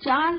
4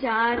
4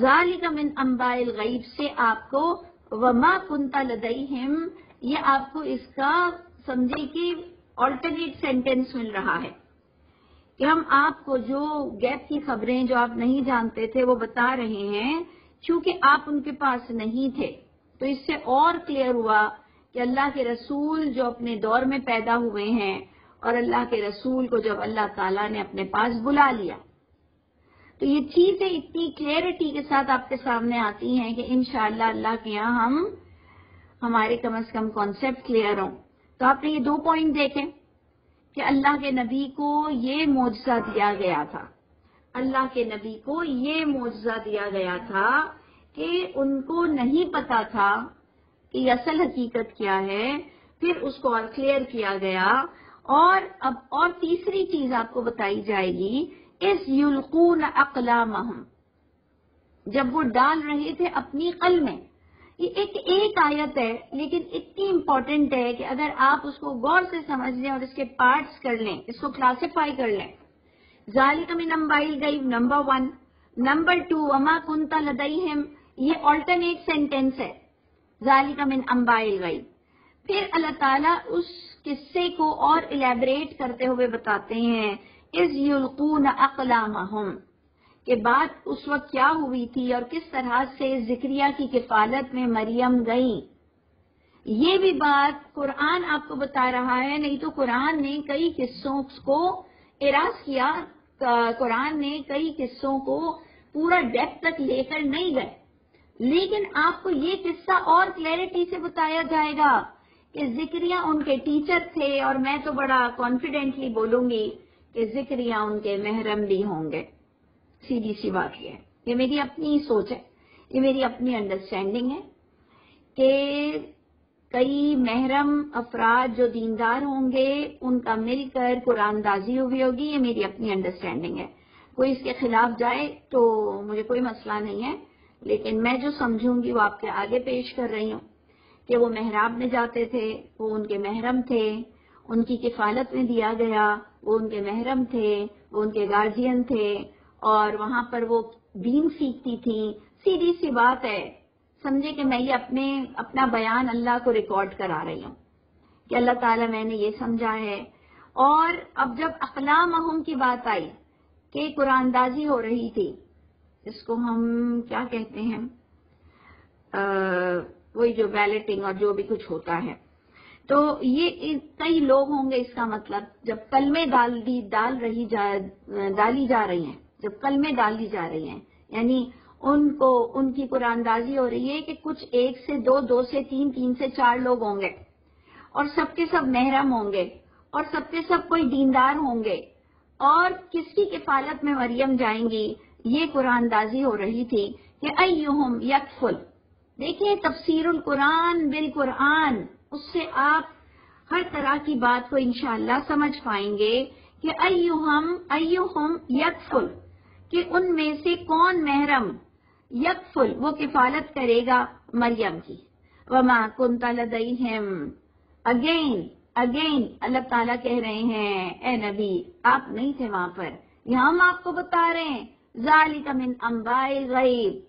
ذالک من انباء الغیب سے آپ کو وما کنت لدیہم، یہ آپ کو اس کا سمجھے کہ آلٹرنیٹ سینٹینس مل رہا ہے کہ ہم آپ کو جو غیب کی خبریں جو آپ نہیں جانتے تھے وہ بتا رہے ہیں، چونکہ آپ ان کے پاس نہیں تھے۔ تو اس سے اور کلیئر ہوا کہ اللہ کے رسول جو اپنے دور میں پیدا ہوئے ہیں اور اللہ کے رسول کو جب اللہ تعالیٰ نے اپنے پاس بلا لیا، تو یہ چیزیں اتنی کلیئرٹی کے ساتھ آپ کے سامنے آتی ہیں کہ انشاءاللہ اللہ کے یہاں ہمارے کم از کم کانسیپٹ کلیئر ہوں۔ تو آپ نے یہ 2 پوائنٹ دیکھیں کہ اللہ کے نبی کو یہ معجزہ دیا گیا تھا، اللہ کے نبی کو یہ معجزہ دیا گیا تھا کہ ان کو نہیں پتا تھا کہ یہ اصل حقیقت کیا ہے، پھر اس کو اور کلیئر کیا گیا۔ اور اب اور تیسری چیز آپ کو بتائی جائے گی، اس یلقون اقلامہم، جب وہ ڈال رہے تھے اپنی قلم میں۔ یہ ایک آیت ہے لیکن اتنی امپورٹنٹ ہے کہ اگر آپ اس کو غور سے سمجھ لیں اور اس کے پارٹس کر لیں، اس کو کلاسیفائی کر لیں، ذالک من انباء الغیب نمبر 1، نمبر 2 وما کنت لدیہم، یہ آلٹرنیٹ سینٹینس ہے ذالک من انباء الغیب۔ پھر اللہ تعالیٰ اس قصے کو اور الیبریٹ کرتے ہوئے بتاتے ہیں اذ یلقون اقلامہم، کہ بات اس وقت کیا ہوئی تھی اور کس طرح سے زکریا کی کفالت میں مریم گئی۔ یہ بھی بات قرآن آپ کو بتا رہا ہے، نہیں تو قرآن نے کئی قصوں کو اراز کیا، قرآن نے کئی قصوں کو پورا ڈیپتھ تک لے کر نہیں گئے، لیکن آپ کو یہ قصہ اور کلیئرٹی سے بتایا جائے گا کہ زکریا ان کے ٹیچر تھے، اور میں تو بڑا کانفیڈنٹلی بولوں گی کہ زکریا ان کے محرم بھی ہوں گے۔ سیدھی سی بات یہ ہے، یہ میری اپنی سوچ ہے، یہ میری اپنی انڈرسٹینڈنگ ہے کہ کئی محرم افراد جو دیندار ہوں گے ان کا مل کر قرآن دازی ہوئی ہوگی، یہ میری اپنی انڈرسٹینڈنگ ہے۔ کوئی اس کے خلاف جائے تو مجھے کوئی مسئلہ نہیں ہے، لیکن میں جو سمجھوں گی وہ آپ کے آگے پیش کر رہی ہوں کہ وہ محراب میں جاتے تھے، وہ ان کے محرم تھے، ان کی کفالت میں دیا گیا، وہ ان کے محرم تھے، وہ ان کے گارجین تھے، اور وہاں پر وہ دین سیکھتی تھی۔ سیدھی سی بات ہے، سمجھے کہ میں یہ اپنا بیان اللہ کو ریکارڈ کرا رہی ہوں کہ اللہ تعالیٰ میں نے یہ سمجھا ہے۔ اور اب جب اقلامہم کی بات آئی کہ قرآن دازی ہو رہی تھی، اس کو ہم کیا کہتے ہیں، وہی جو بیلٹنگ اور جو بھی کچھ ہوتا ہے، تو یہ کئی لوگ ہوں گے، اس کا مطلب جب کلمے ڈالی جا رہی ہیں، جب کلمے ڈالی جا رہی ہیں، یعنی ان کی قرآن دازی ہو رہی ہے کہ کچھ 1 سے 2، 2 سے 3، 3 سے 4 لوگ ہوں گے، اور سب کے سب محرم ہوں گے، اور سب کے سب کوئی دیندار ہوں گے، اور کس کی کفالت میں مریم جائیں گی، یہ قرآن دازی ہو رہی تھی کہ ایہم یکفل۔ دیکھیں تفسیر القرآن بالقرآن، اس سے آپ ہر طرح کی بات کو انشاءاللہ سمجھ پائیں گے کہ ایہم یکفل، کہ ان میں سے کون محرم، یکفل وہ کفالت کرے گا مریم کی، وما کنت لدیہم، اگین اللہ تعالیٰ کہہ رہے ہیں اے نبی آپ نہیں تھے وہاں پر، یہاں ہم آپ کو بتا رہے ہیں ذالک من انباء الغیب،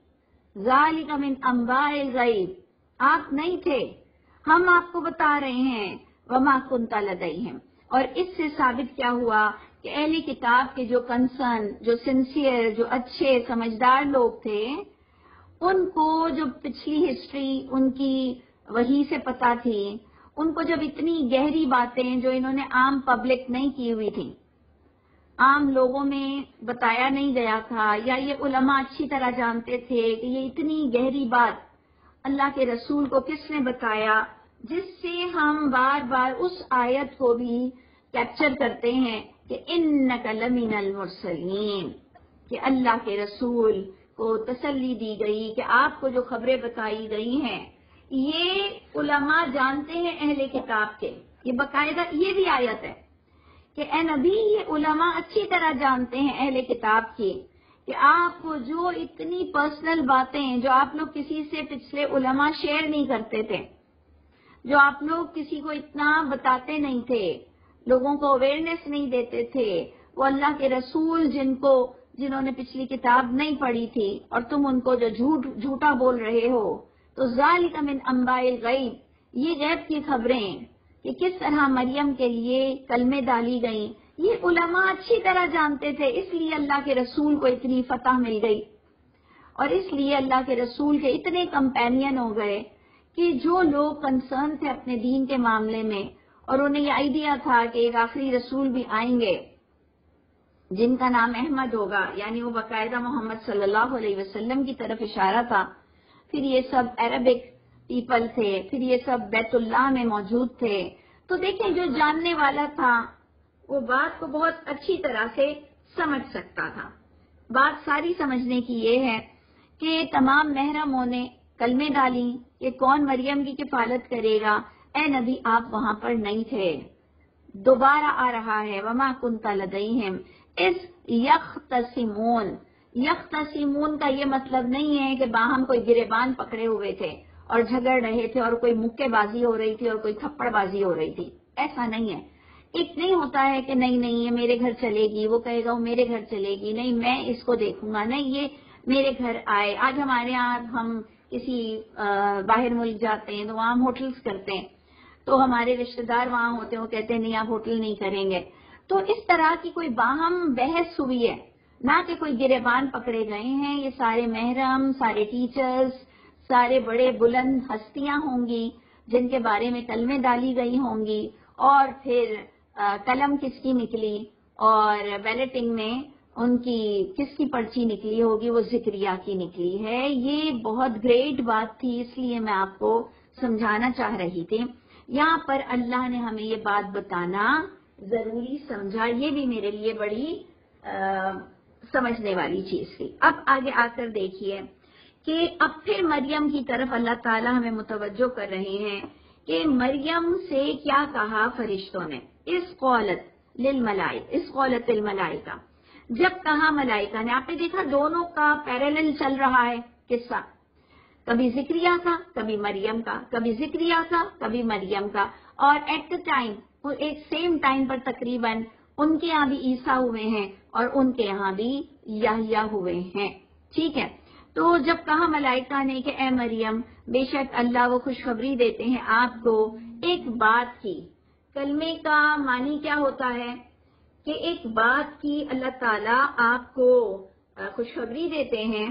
ذالک من انباء الغیب، آپ نہیں تھے، ہم آپ کو بتا رہے ہیں وما کنت لدیہم۔ اور اس سے ثابت کیا ہوا کہ اہلی کتاب کے جو کنسرن، جو سنسیئر، جو اچھے سمجھدار لوگ تھے، ان کو جو پچھلی ہسٹری ان کی وحی سے پتہ تھی، ان کو جب اتنی گہری باتیں جو انہوں نے عام پبلک نہیں کی ہوئی تھی، عام لوگوں میں بتایا نہیں گیا تھا، یا یہ علماء اچھی طرح جانتے تھے کہ یہ اتنی گہری بات اللہ کے رسول کو کس نے بتایا، جس سے ہم بار بار اس آیت کو بھی کیپچر کرتے ہیں کہ انک لمن المرسلین، کہ اللہ کے رسول کو تسلی دی گئی کہ آپ کو جو خبریں بتائی گئی ہیں یہ علماء جانتے ہیں اہل کتاب کے، یہ باقاعدہ یہ بھی آیت ہے کہ اے نبی یہ علماء اچھی طرح جانتے ہیں اہل کتاب کی کہ آپ کو جو اتنی پرسنل باتیں جو آپ لوگ کسی سے پچھلے علماء شیئر نہیں کرتے تھے، جو آپ لوگ کسی کو اتنا بتاتے نہیں تھے، لوگوں کو اویئرنیس نہیں دیتے تھے، وہ اللہ کے رسول جن کو جنہوں نے پچھلی کتاب نہیں پڑھی تھی اور تم ان کو جو جھوٹا بول رہے ہو. تو ذالک من انباء الغیب، یہ غیب کی خبریں کہ کس طرح مریم کے لیے کلمے ڈالی گئیں، یہ علماء اچھی طرح جانتے تھے. اس لیے اللہ کے رسول کو اتنی فتح مل گئی اور اس لیے اللہ کے رسول کے اتنے کمپینین ہو گئے کہ جو لوگ کنسرن تھے اپنے دین کے معاملے میں اور انہیں یہ آئیڈیا تھا کہ ایک آخری رسول بھی آئیں گے جن کا نام احمد ہوگا، یعنی وہ باقاعدہ محمد صلی اللہ علیہ وسلم کی طرف اشارہ تھا. پھر یہ سب عربک پیپل تھے، پھر یہ سب بیت اللہ میں موجود تھے. تو دیکھیں جو جاننے والا تھا وہ بات کو بہت اچھی طرح سے سمجھ سکتا تھا. بات ساری سمجھنے کی یہ ہے کہ تمام محرموں نے کلمے ڈالی کہ کون مریم کی کفالت کرے گا. اے نبی آپ وہاں پر نہیں تھے. دوبارہ آ رہا ہے وما کنت لدیہم اذ یختصمون. یختصمون کا یہ مطلب نہیں ہے کہ باہم کوئی گریبان پکڑے ہوئے تھے اور جھگڑ رہے تھے اور کوئی مکے بازی ہو رہی تھی اور کوئی تھپڑ بازی ہو رہی تھی. ایسا نہیں ہے. ایک نہیں ہوتا ہے کہ نہیں یہ میرے گھر چلے گی، وہ کہے گا وہ میرے گھر چلے گی، نہیں میں اس کو دیکھوں گا، نہیں یہ میرے گھر آئے. آج ہمارے یہاں ہم کسی باہر ملک جاتے ہیں تو وہاں ہم ہوٹلز کرتے ہیں، تو ہمارے رشتہ دار وہاں ہوتے ہیں، وہ کہتے ہیں نہیں آپ ہوٹل نہیں کریں گے. تو اس طرح کی کوئی باہم بحث ہوئی ہے، نہ کہ کوئی گریبان پکڑے گئے ہیں. یہ سارے محرم، سارے ٹیچرز، سارے بڑے بلند ہستیاں ہوں گی جن کے بارے میں کلمے ڈالی گئی ہوں گی. اور پھر قلم کس کی نکلی اور بیلٹنگ میں ان کی کس کی پرچی نکلی ہوگی، وہ زکریا کی نکلی ہے. یہ بہت گریٹ بات تھی، اس لیے میں آپ کو سمجھانا چاہ رہی تھی. یہاں پر اللہ نے ہمیں یہ بات بتانا ضروری سمجھا. یہ بھی میرے لیے بڑی سمجھنے والی چیز تھی. اب آگے آ کر دیکھیے کہ اب پھر مریم کی طرف اللہ تعالیٰ ہمیں متوجہ کر رہے ہیں کہ مریم سے کیا کہا فرشتوں نے. اس قولت الملائکہ، جب کہا ملائکہ نے. آپ نے دیکھا دونوں کا پیرالل چل رہا ہے قصہ، کبھی زکریا کا کبھی مریم کا، کبھی زکریا کا کبھی مریم کا. اور ایٹ دا ٹائم وہ ایک سیم ٹائم پر تقریباً ان کے یہاں بھی عیسیٰ ہوئے ہیں اور ان کے یہاں بھی یحییٰ ہوئے ہیں. ٹھیک ہے. تو جب کہا ملائکہ نے کہ اے مریم بے شک اللہ وہ خوشخبری دیتے ہیں آپ کو ایک بات کی. کلمے کا معنی کیا ہوتا ہے کہ ایک بات کی اللہ تعالیٰ آپ کو خوشخبری دیتے ہیں.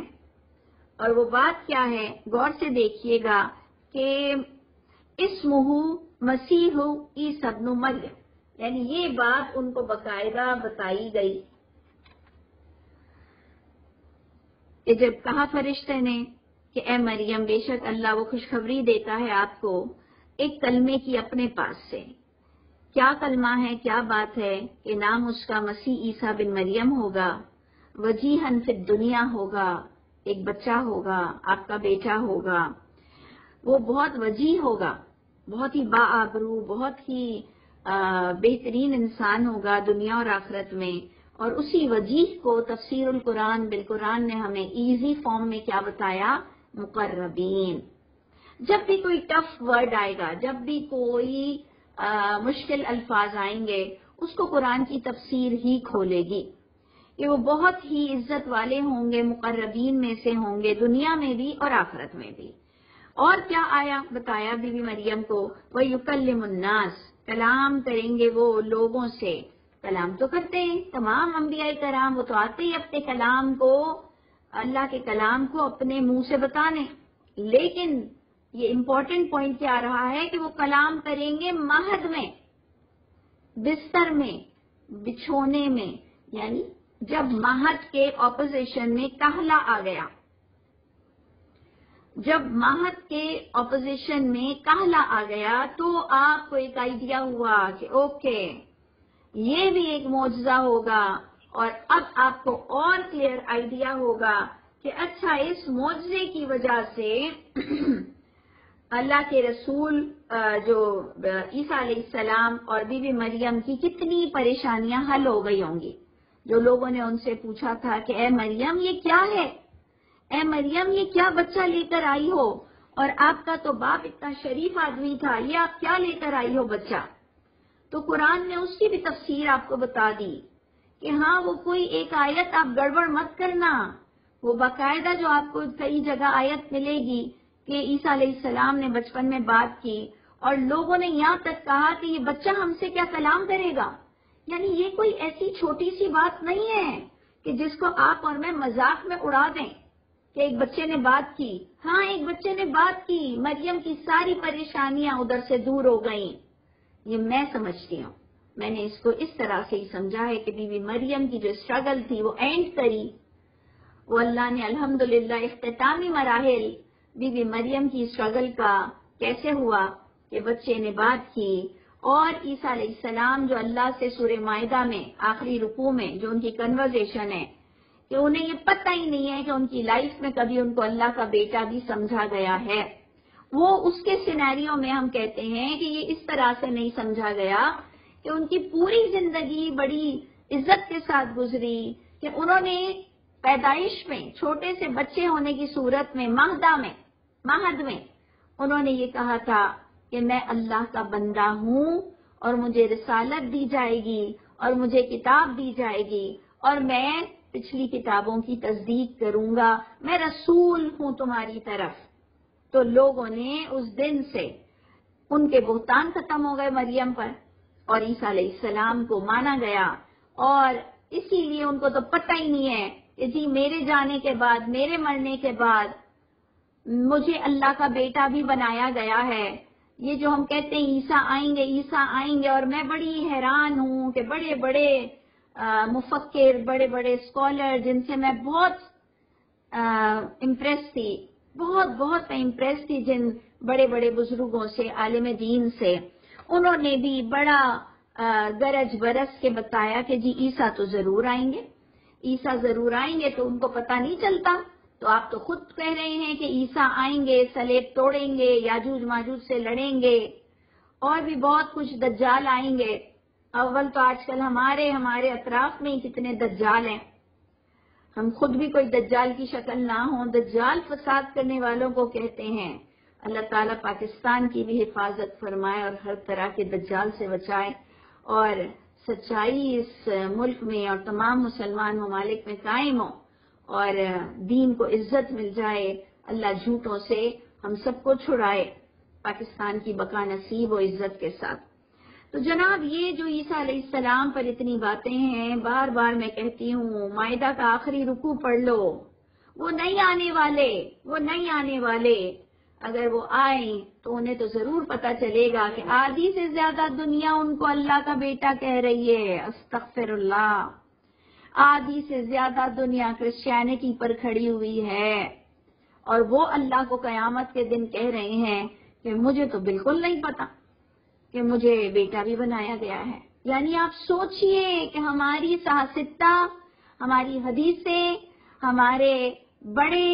اور وہ بات کیا ہے غور سے دیکھیے گا کہ اسمہ مسیح عیسیٰ ابن مریم، یعنی یہ بات ان کو باقاعدہ بتائی گئی کہ جب کہا فرشتے نے کہ اے مریم بے شک اللہ وہ خوشخبری دیتا ہے آپ کو ایک کلمے کی اپنے پاس سے. کیا کلمہ ہے، کیا بات ہے کہ نام اس کا مسیح عیسیٰ بن مریم ہوگا، وجیہن فی الدنیا ہوگا، ایک بچہ ہوگا، آپ کا بیٹا ہوگا. وہ بہت وجیح ہوگا، بہت ہی باآبرو، بہت ہی بہترین انسان ہوگا دنیا اور آخرت میں. اور اسی وجیح کو تفسیر القرآن بالقرآن نے ہمیں ایزی فارم میں کیا بتایا، مقربین. جب بھی کوئی ٹف ورڈ آئے گا، جب بھی کوئی مشکل الفاظ آئیں گے، اس کو قرآن کی تفسیر ہی کھولے گی کہ وہ بہت ہی عزت والے ہوں گے، مقربین میں سے ہوں گے دنیا میں بھی اور آخرت میں بھی. اور کیا آیا بتایا بی بی مریم کو، وَيُكَلِّمُ النَّاسِ، کلام کریں گے وہ لوگوں سے. کلام تو کرتے ہیں تمام انبیاء کرام، وہ تو آتے ہی اپنے کلام کو، اللہ کے کلام کو اپنے منہ سے بتانے. لیکن یہ امپورٹنٹ پوائنٹ کیا آ رہا ہے کہ وہ کلام کریں گے مہد میں، بستر میں، بچھونے میں. یعنی جب مہد کے اپوزیشن میں کہلا آ گیا، جب مہد کے اپوزیشن میں کہلا آ گیا تو آپ کو ایک آئیڈیا ہوا کہ اوکے یہ بھی ایک معجزہ ہوگا. اور اب آپ کو اور کلیئر آئیڈیا ہوگا کہ اچھا اس معجزے کی وجہ سے اللہ کے رسول جو عیسیٰ علیہ السلام اور بی بی مریم کی کتنی پریشانیاں حل ہو گئی ہوں گی. جو لوگوں نے ان سے پوچھا تھا کہ اے مریم یہ کیا ہے، اے مریم یہ کیا بچہ لے کر آئی ہو، اور آپ کا تو باپ اتنا شریف آدمی تھا، یہ آپ کیا لے کر آئی ہو بچہ. تو قرآن نے اس کی بھی تفسیر آپ کو بتا دی کہ ہاں وہ کوئی ایک آیت آپ گڑبڑ مت کرنا، وہ باقاعدہ جو آپ کو کئی جگہ آیت ملے گی کہ عیسیٰ علیہ السلام نے بچپن میں بات کی اور لوگوں نے یہاں تک کہا کہ یہ بچہ ہم سے کیا کلام کرے گا. یعنی یہ کوئی ایسی چھوٹی سی بات نہیں ہے کہ جس کو آپ اور میں مذاق میں اڑا دیں کہ ایک بچے نے بات کی. ہاں ایک بچے نے بات کی، مریم کی ساری پریشانیاں ادھر سے دور ہو گئیں. یہ میں سمجھتی ہوں، میں نے اس کو اس طرح سے ہی سمجھا ہے کہ بی بی مریم کی جو اسٹرگل تھی وہ اینڈ کری، وہ اللہ نے الحمدللہ اختتامی مراحل بی بی مریم کی اسٹرگل کا کیسے ہوا کہ بچے نے بات کی. اور عیسیٰ علیہ السلام جو اللہ سے سورہ مائدہ میں آخری رکوع میں جو ان کی کنورزیشن ہے کہ انہیں یہ پتہ ہی نہیں ہے کہ ان کی لائف میں کبھی ان کو اللہ کا بیٹا بھی سمجھا گیا ہے. وہ اس کے سینیریو میں ہم کہتے ہیں کہ یہ اس طرح سے نہیں سمجھا گیا کہ ان کی پوری زندگی بڑی عزت کے ساتھ گزری، کہ انہوں نے پیدائش میں چھوٹے سے بچے ہونے کی صورت میں مہد میں انہوں نے یہ کہا تھا کہ میں اللہ کا بندہ ہوں اور مجھے رسالت دی جائے گی اور مجھے کتاب دی جائے گی اور میں پچھلی کتابوں کی تصدیق کروں گا، میں رسول ہوں تمہاری طرف. تو لوگوں نے اس دن سے ان کے بہتان ختم ہو گئے مریم پر اور عیسیٰ علیہ السلام کو مانا گیا. اور اسی لیے ان کو تو پتہ ہی نہیں ہے کہ جی میرے جانے کے بعد، میرے مرنے کے بعد مجھے اللہ کا بیٹا بھی بنایا گیا ہے. یہ جو ہم کہتے ہیں عیسیٰ آئیں گے اور میں بڑی حیران ہوں کہ بڑے بڑے مفکر، بڑے بڑے اسکالر جن سے میں بہت امپریس تھی، بہت امپریس تھی جن بڑے بڑے بزرگوں سے، عالم دین سے، انہوں نے بھی بڑا گرج برس کے بتایا کہ جی عیسیٰ تو ضرور آئیں گے. تو ان کو پتہ نہیں چلتا. تو آپ تو خود کہہ رہے ہیں کہ عیسیٰ آئیں گے، صلیب توڑیں گے، یاجوج ماجوج سے لڑیں گے اور بھی بہت کچھ، دجال آئیں گے. اول تو آج کل ہمارے اطراف میں ہی کتنے دجال ہیں. ہم خود بھی کوئی دجال کی شکل نہ ہوں. دجال فساد کرنے والوں کو کہتے ہیں. اللہ تعالیٰ پاکستان کی بھی حفاظت فرمائے اور ہر طرح کے دجال سے بچائے اور سچائی اس ملک میں اور تمام مسلمان ممالک میں قائم ہو اور دین کو عزت مل جائے. اللہ جھوٹوں سے ہم سب کو چھڑائے، پاکستان کی بقا نصیب و عزت کے ساتھ. تو جناب یہ جو عیسیٰ علیہ السلام پر اتنی باتیں ہیں، بار بار میں کہتی ہوں مائدہ کا آخری رکوع پڑھ لو. وہ نہیں آنے والے. اگر وہ آئیں تو انہیں تو ضرور پتا چلے گا کہ آدھی سے زیادہ دنیا ان کو اللہ کا بیٹا کہہ رہی ہے. استغفر اللہ. آدھی سے زیادہ دنیا کرسچینٹی پر کھڑی ہوئی ہے اور وہ اللہ کو قیامت کے دن کہہ رہے ہیں کہ مجھے تو بالکل نہیں پتا کہ مجھے بیٹا بھی بنایا گیا ہے. یعنی آپ سوچئے کہ ہماری سیاستہ، ہماری حدیثیں، ہمارے بڑے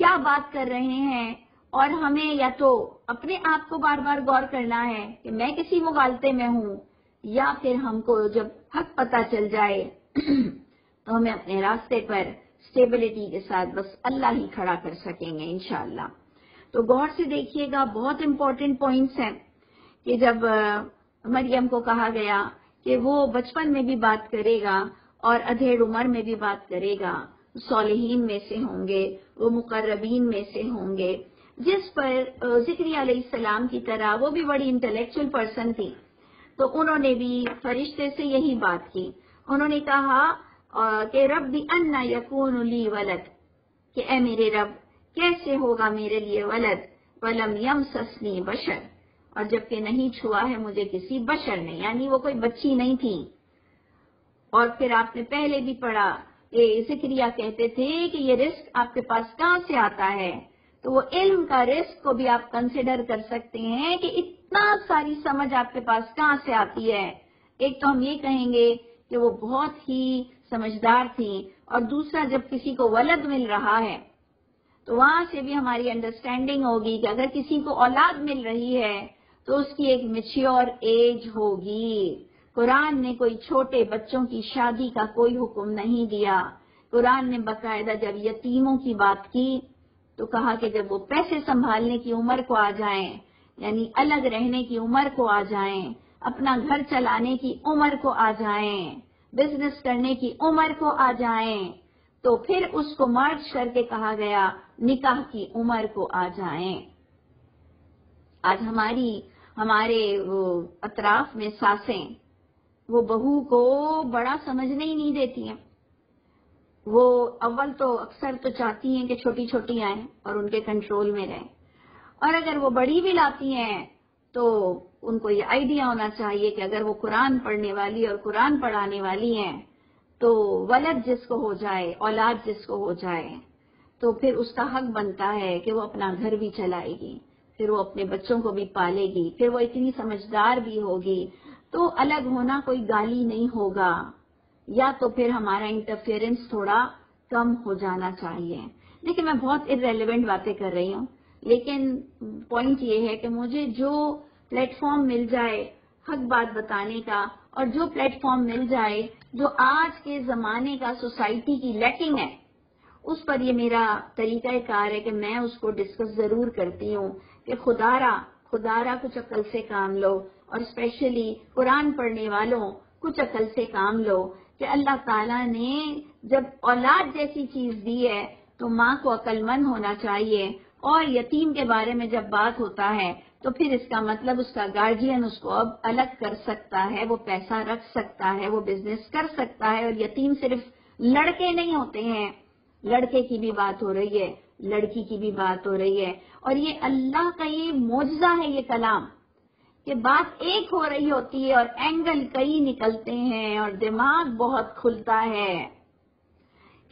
کیا بات کر رہے ہیں اور ہمیں یا تو اپنے آپ کو بار بار غور کرنا ہے کہ میں کسی مغالطے میں ہوں، یا پھر ہم کو جب حق پتہ چل جائے تو ہمیں اپنے راستے پر اسٹیبلٹی کے ساتھ بس اللہ ہی کھڑا کر سکیں گے انشاءاللہ. تو غور سے دیکھیے گا، بہت امپورٹنٹ پوائنٹس ہیں کہ جب مریم کو کہا گیا کہ وہ بچپن میں بھی بات کرے گا اور ادھیڑ عمر میں بھی بات کرے گا، صالحین میں سے ہوں گے، وہ مقربین میں سے ہوں گے، جس پر زکریا علیہ السلام کی طرح وہ بھی بڑی انٹلیکچوئل پرسن تھی. تو انہوں نے بھی فرشتے سے یہی بات کی. انہوں نے کہا کہ رب انا یکون لی ولد، کہ اے میرے رب کیسے ہوگا میرے لیے ولد، ولم یمسسنی بشر، اور جبکہ نہیں چھوا ہے مجھے کسی بشر نے، یعنی وہ کوئی بچی نہیں تھی. اور پھر آپ نے پہلے بھی پڑھا کہ زکریا کہتے تھے کہ یہ رزق آپ کے پاس کہاں سے آتا ہے. تو وہ علم کا رزق کو بھی آپ کنسیڈر کر سکتے ہیں کہ اتنا ساری سمجھ آپ کے پاس کہاں سے آتی ہے. ایک تو ہم یہ کہیں گے کہ وہ بہت ہی سمجھدار تھی، اور دوسرا جب کسی کو ولد مل رہا ہے تو وہاں سے بھی ہماری انڈرسٹینڈنگ ہوگی کہ اگر کسی کو اولاد مل رہی ہے تو اس کی ایک میچیور ایج ہوگی. قرآن نے کوئی چھوٹے بچوں کی شادی کا کوئی حکم نہیں دیا. قرآن نے باقاعدہ جب یتیموں کی بات کی تو کہا کہ جب وہ پیسے سنبھالنے کی عمر کو آ جائیں، یعنی الگ رہنے کی عمر کو آ جائیں، اپنا گھر چلانے کی عمر کو آ جائیں، بزنس کرنے کی عمر کو آ جائیں تو پھر اس کو مرج کر کے کہا گیا نکاح کی عمر کو آ جائیں۔ آج ہمارے اطراف میں ساسیں وہ بہو کو بڑا سمجھنے ہی نہیں دیتی ہیں۔ وہ اول تو اکثر تو چاہتی ہیں کہ چھوٹی چھوٹی آئیں اور ان کے کنٹرول میں رہیں، اور اگر وہ بڑی بھی لاتی ہیں تو ان کو یہ آئیڈیا ہونا چاہیے کہ اگر وہ قرآن پڑھنے والی اور قرآن پڑھانے والی ہیں تو ولد جس کو ہو جائے، اولاد جس کو ہو جائے، تو پھر اس کا حق بنتا ہے کہ وہ اپنا گھر بھی چلائے گی، پھر وہ اپنے بچوں کو بھی پالے گی، پھر وہ اتنی سمجھدار بھی ہوگی، تو الگ ہونا کوئی گالی نہیں ہوگا، یا تو پھر ہمارا انٹرفیئرنس تھوڑا کم ہو جانا چاہیے۔ لیکن میں بہت irrelevant باتیں کر رہی ہوں، لیکن پوائنٹ یہ ہے کہ مجھے جو پلیٹ فارم مل جائے حق بات بتانے کا، اور جو پلیٹ فارم مل جائے جو آج کے زمانے کا سوسائٹی کی لیکنگ ہے، اس پر یہ میرا طریقہ کار ہے کہ میں اس کو ڈسکس ضرور کرتی ہوں کہ خدارا کچھ عقل سے کام لو، اور اسپیشلی قرآن پڑھنے والوں کچھ عقل سے کام لو کہ اللہ تعالیٰ نے جب اولاد جیسی چیز دی ہے تو ماں کو عقل مند ہونا چاہیے، اور یتیم کے بارے میں جب بات ہوتا ہے تو پھر اس کا مطلب اس کا گارجین اس کو اب الگ کر سکتا ہے، وہ پیسہ رکھ سکتا ہے، وہ بزنس کر سکتا ہے، اور یتیم صرف لڑکے نہیں ہوتے ہیں، لڑکے کی بھی بات ہو رہی ہے، لڑکی کی بھی بات ہو رہی ہے، اور یہ اللہ کا یہ معجزہ ہے یہ کلام کہ بات ایک ہو رہی ہوتی ہے اور اینگل کئی نکلتے ہیں اور دماغ بہت کھلتا ہے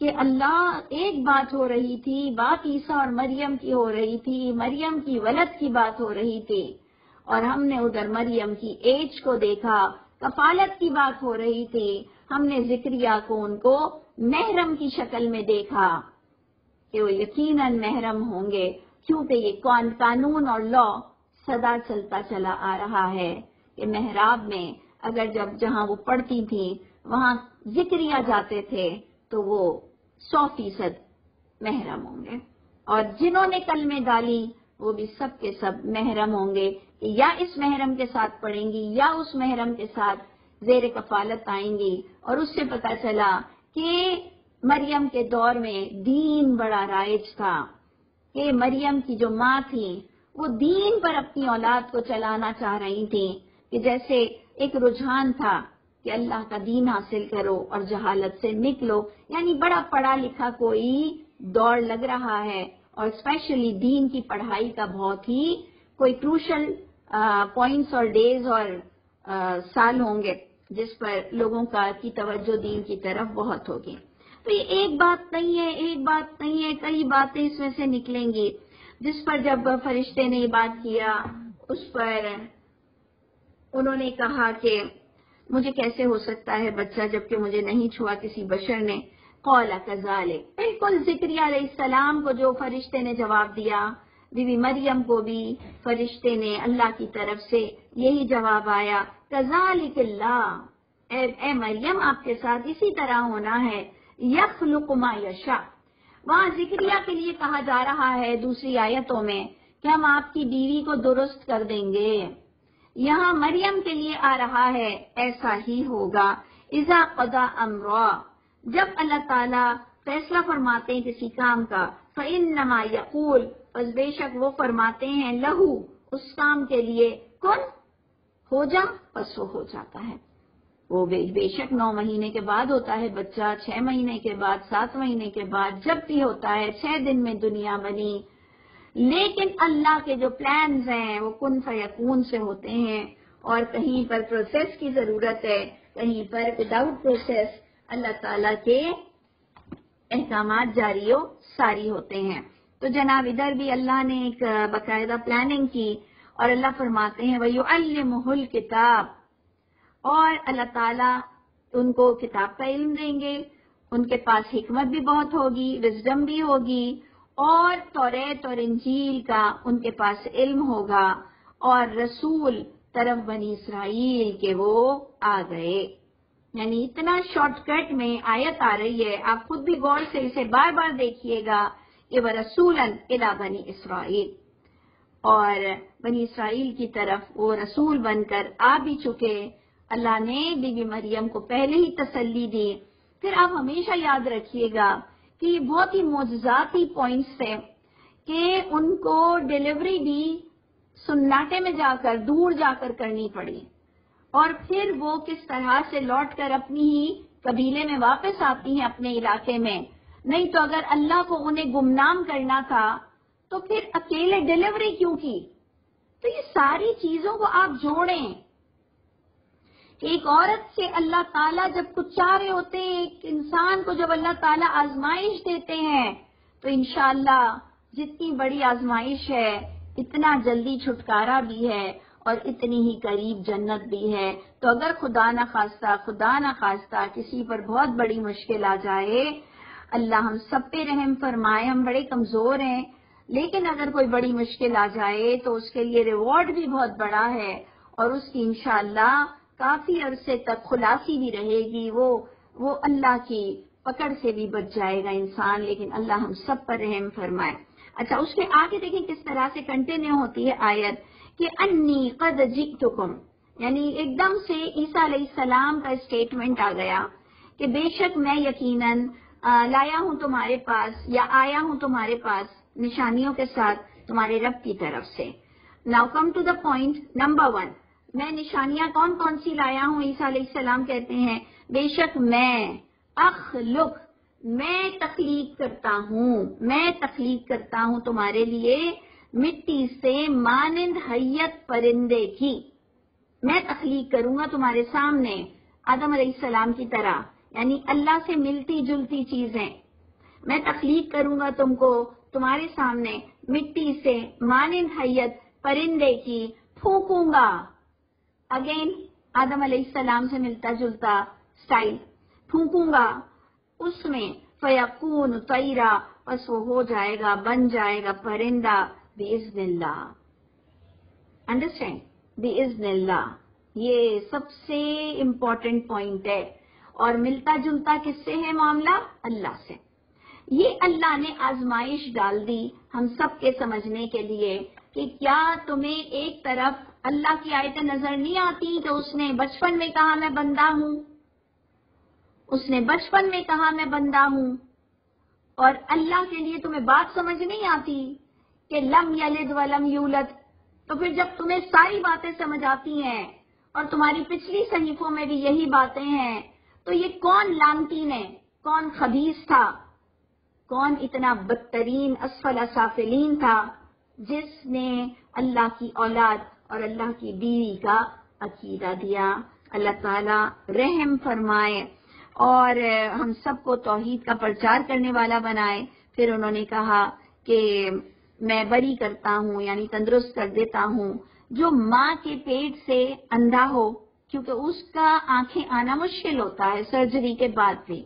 کہ اللہ ایک بات ہو رہی تھی، بات عیسیٰ اور مریم کی ہو رہی تھی، مریم کی ولد کی بات ہو رہی تھی، اور ہم نے ادھر مریم کی ایج کو دیکھا، کفالت کی بات ہو رہی تھی، ہم نے زکریا کو ان کو محرم کی شکل میں دیکھا کہ وہ یقیناً محرم ہوں گے، کیونکہ یہ قانون اور لا سدا چلتا چلا آ رہا ہے کہ محراب میں اگر جہاں وہ پڑھتی تھیں وہاں زکریا جاتے تھے تو وہ 100% محرم ہوں گے، اور جنہوں نے کلمے ڈالی وہ بھی سب کے سب محرم ہوں گے کہ یا اس محرم کے ساتھ پڑھیں گی یا اس محرم کے ساتھ زیر کفالت آئیں گی۔ اور اس سے پتہ چلا کہ مریم کے دور میں دین بڑا رائج تھا، کہ مریم کی جو ماں تھی وہ دین پر اپنی اولاد کو چلانا چاہ رہی تھی، کہ جیسے ایک رجحان تھا کہ اللہ کا دین حاصل کرو اور جہالت سے نکلو، یعنی بڑا پڑھا لکھا کوئی دور لگ رہا ہے، اور اسپیشلی دین کی پڑھائی کا بہت ہی کوئی کروشل پوائنٹس اور ڈیز اور سال ہوں گے جس پر لوگوں کی توجہ دین کی طرف بہت ہوگی۔ تو یہ ایک بات نہیں ہے، کئی باتیں اس میں سے نکلیں گی، جس پر جب فرشتے نے یہ بات کیا اس پر انہوں نے کہا کہ مجھے کیسے ہو سکتا ہے بچہ جبکہ مجھے نہیں چھوا کسی بشر نے۔ قال کذالک، بالکل زکریا علیہ السلام کو جو فرشتے نے جواب دیا، بی بی مریم کو بھی فرشتے نے اللہ کی طرف سے یہی جواب آیا، کذالک اللہ، اے مریم آپ کے ساتھ اسی طرح ہونا ہے، یخلق ما یشاء۔ وہاں زکریا کے لیے کہا جا رہا ہے دوسری آیتوں میں کہ ہم آپ کی بیوی کو درست کر دیں گے، یہاں مریم کے لیے آ رہا ہے ایسا ہی ہوگا، اذا قضا امرا، جب اللہ تعالیٰ فیصلہ فرماتے ہیں کسی کام کا، فإنما یقول، بس بے شک وہ فرماتے ہیں، لہو، اس کام کے لیے، کن، ہو جا، بس وہ ہو جاتا ہے۔ وہ بے شک 9 مہینے کے بعد ہوتا ہے بچہ، 6 مہینے کے بعد، 7 مہینے کے بعد، جب بھی ہوتا ہے، 6 دن میں دنیا بنی، لیکن اللہ کے جو پلانز ہیں وہ کن فیکون سے ہوتے ہیں، اور کہیں پر پروسیس کی ضرورت ہے، کہیں پر وداؤٹ پروسیس اللہ تعالیٰ کے احکامات جاری و ساری ہوتے ہیں۔ تو جناب ادھر بھی اللہ نے ایک باقاعدہ پلاننگ کی، اور اللہ فرماتے ہیں وَيُعَلِّمُهُ الْكِتَابَ، اور اللہ تعالیٰ ان کو کتاب کا علم دیں گے، ان کے پاس حکمت بھی بہت ہوگی، وزڈم بھی ہوگی، اور توریت اور انجیل کا ان کے پاس علم ہوگا، اور رسول طرف بنی اسرائیل کے وہ آ گئے۔ یعنی اتنا شارٹ کٹ میں آیت آ رہی ہے، آپ خود بھی غور سے اسے بار بار دیکھیے گا کہ وَرَسُولًا إِلَىٰ بَنِي إِسْرَائِيل، اور بنی اسرائیل کی طرف وہ رسول بن کر آ بھی چکے، اللہ نے بی بی مریم کو پہلے ہی تسلی دی. پھر آپ ہمیشہ یاد رکھیے گا کہ یہ بہت ہی معجزاتی پوائنٹس ہے کہ ان کو ڈیلیوری بھی سناٹے میں جا کر، دور جا کر کرنی پڑی، اور پھر وہ کس طرح سے لوٹ کر اپنی ہی قبیلے میں واپس آتی ہیں، اپنے علاقے میں. نہیں تو اگر اللہ کو انہیں گمنام کرنا تھا تو پھر اکیلے ڈیلیوری کیوں کی؟ تو یہ ساری چیزوں کو آپ جوڑیں کہ ایک عورت سے اللہ تعالیٰ جب کچھ چاہ رہے ہوتے ہیں، ایک انسان کو جب اللہ تعالیٰ آزمائش دیتے ہیں تو انشاءاللہ جتنی بڑی آزمائش ہے اتنا جلدی چھٹکارا بھی ہے اور اتنی ہی قریب جنت بھی ہے. تو اگر خدا نہ خواستہ کسی پر بہت بڑی مشکل آ جائے، اللہ ہم سب پہ رحم فرمائے، ہم بڑے کمزور ہیں، لیکن اگر کوئی بڑی مشکل آ جائے تو اس کے لیے ریوارڈ بھی بہت بڑا ہے، اور اس کی انشاءاللہ کافی عرصے تک خلاصی بھی رہے گی. وہ اللہ کی پکڑ سے بھی بچ جائے گا انسان. لیکن اللہ ہم سب پر رحم فرمائے. اچھا، اس کے آگے دیکھیں کس طرح سے کنٹینیو ہوتی ہے آیت کہ انی قد جئتکم، یعنی ایک دم سے عیسیٰ علیہ السلام کا اسٹیٹمنٹ آ گیا کہ بے شک میں یقیناً لایا ہوں تمہارے پاس، یا آیا ہوں تمہارے پاس نشانیوں کے ساتھ تمہارے رب کی طرف سے. Now come to the point number 1. میں نشانیاں کون کون سی لایا ہوں؟ عیسیٰ علیہ السلام کہتے ہیں بے شک میں تخلیق کرتا ہوں تمہارے لیے مٹی سے مانند حیت پرندے کی. میں تخلیق کروں گا تمہارے سامنے آدم علیہ السلام کی طرح، یعنی اللہ سے ملتی جلتی چیزیں. میں تخلیق کروں گا تم کو تمہارے سامنے مٹی سے مانند حیت پرندے کی، پھونکوں گا. اگین آدم علیہ السلام سے ملتا جلتا سٹائل، پھونکوں گا اس میں، فیکون طیرا، بس وہ ہو جائے گا، بن جائے گا پرندہ، باذن اللہ. انڈرسٹینڈ؟ باذن اللہ. یہ سب سے امپورٹنٹ پوائنٹ ہے. اور ملتا جلتا کس سے ہے معاملہ؟ اللہ سے. یہ اللہ نے آزمائش ڈال دی ہم سب کے سمجھنے کے لیے کہ کیا تمہیں ایک طرف اللہ کی آیتیں نظر نہیں آتی کہ اس نے بچپن میں کہا میں بندہ ہوں، اور اللہ کے لیے تمہیں بات سمجھ نہیں آتی کہ لم یلد ولم یولد. تو پھر جب تمہیں ساری باتیں سمجھ آتی ہیں اور تمہاری پچھلی صحیفوں میں بھی یہی باتیں ہیں، تو یہ کون لعنتی ہے، کون خبیث تھا، کون اتنا بدترین اسفل سافلین تھا جس نے اللہ کی اولاد اور اللہ کی بیوی کا عقیدہ دیا. اللہ تعالیٰ رحم فرمائے اور ہم سب کو توحید کا پرچار کرنے والا بنائے. پھر انہوں نے کہا کہ میں بری کرتا ہوں، یعنی تندرست کر دیتا ہوں جو ماں کے پیٹ سے اندھا ہو، کیونکہ اس کا آنکھیں آنا مشکل ہوتا ہے سرجری کے بعد بھی.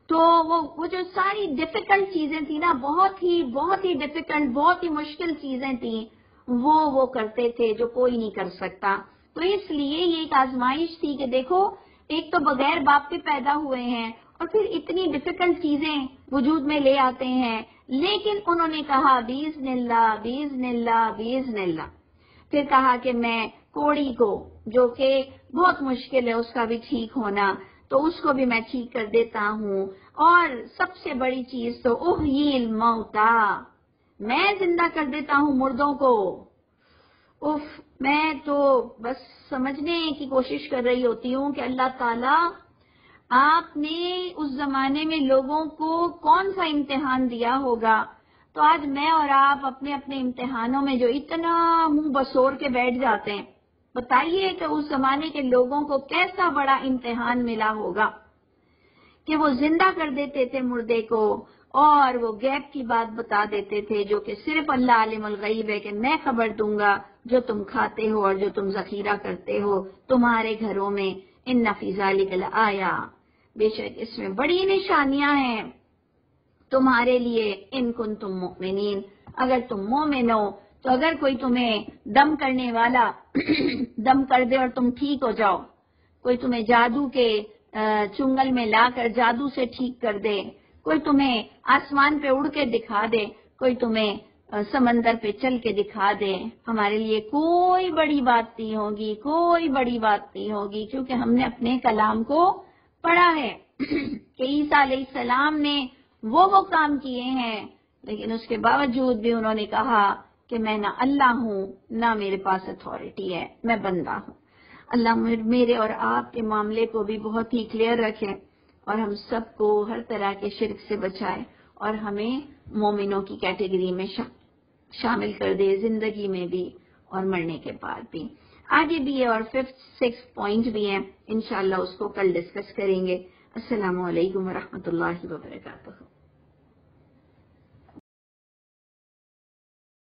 تو وہ جو ساری ڈیفیکلٹ چیزیں تھیں نا، بہت ہی ڈیفیکلٹ، بہت ہی مشکل چیزیں تھیں، وہ کرتے تھے جو کوئی نہیں کر سکتا. تو اس لیے یہ ایک آزمائش تھی کہ دیکھو ایک تو بغیر باپ کے پیدا ہوئے ہیں اور پھر اتنی ڈیفیکلٹ چیزیں وجود میں لے آتے ہیں، لیکن انہوں نے کہا باذن اللہ باذن اللہ باذن اللہ. پھر کہا کہ میں کوڑی کو، جو کہ بہت مشکل ہے اس کا بھی ٹھیک ہونا، تو اس کو بھی میں ٹھیک کر دیتا ہوں. اور سب سے بڑی چیز تو احیی الموتا، میں زندہ کر دیتا ہوں مردوں کو. میں تو بس سمجھنے کی کوشش کر رہی ہوتی ہوں کہ اللہ تعالیٰ آپ نے اس زمانے میں لوگوں کو کون سا امتحان دیا ہوگا، تو آج میں اور آپ اپنے اپنے امتحانوں میں جو اتنا منہ بسور کے بیٹھ جاتے ہیں، بتائیے کہ اس زمانے کے لوگوں کو کیسا بڑا امتحان ملا ہوگا کہ وہ زندہ کر دیتے تھے مردے کو، اور وہ غیب کی بات بتا دیتے تھے جو کہ صرف اللہ عالم الغیب ہے کہ میں خبر دوں گا جو تم کھاتے ہو اور جو تم ذخیرہ کرتے ہو تمہارے گھروں میں. ان فی ذلک لآیا، بے شک اس میں بڑی نشانیاں ہیں تمہارے لیے. ان کنتم مؤمنین، اگر تم مومن ہو. تو اگر کوئی تمہیں دم کرنے والا دم کر دے اور تم ٹھیک ہو جاؤ، کوئی تمہیں جادو کے چنگل میں لا کر جادو سے ٹھیک کر دے، کوئی تمہیں آسمان پہ اڑ کے دکھا دے، کوئی تمہیں سمندر پہ چل کے دکھا دیں، ہمارے لیے کوئی بڑی بات نہیں ہوگی، کوئی بڑی بات نہیں ہوگی، کیونکہ ہم نے اپنے کلام کو پڑھا ہے کہ عیسیٰ علیہ السلام نے وہ کام کیے ہیں، لیکن اس کے باوجود بھی انہوں نے کہا کہ میں نہ اللہ ہوں نہ میرے پاس اتھارٹی ہے، میں بندہ ہوں۔ اللہ میرے اور آپ کے معاملے کو بھی بہت ہی کلیئر رکھے اور ہم سب کو ہر طرح کے شرک سے بچائے اور ہمیں مومنوں کی کیٹیگری میں شامل کر دے، زندگی میں بھی اور مرنے کے بعد بھی۔ آگے بھی ہے اور 5th 6th پوائنٹ بھی ہیں، انشاءاللہ اس کو کل ڈسکس کریں گے۔ السلام علیکم ورحمۃ اللہ وبرکاتہ۔